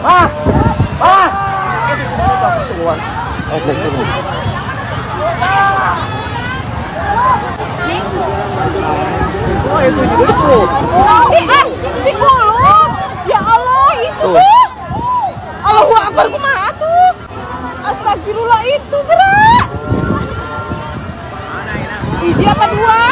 Ah! Ah! Oh, oh itu juga itu. Di kolong. Ya Allah, itu tuh. Allahu Akbar, kumaha tuh? Astagfirullah, itu gerak. Hiji apa dua?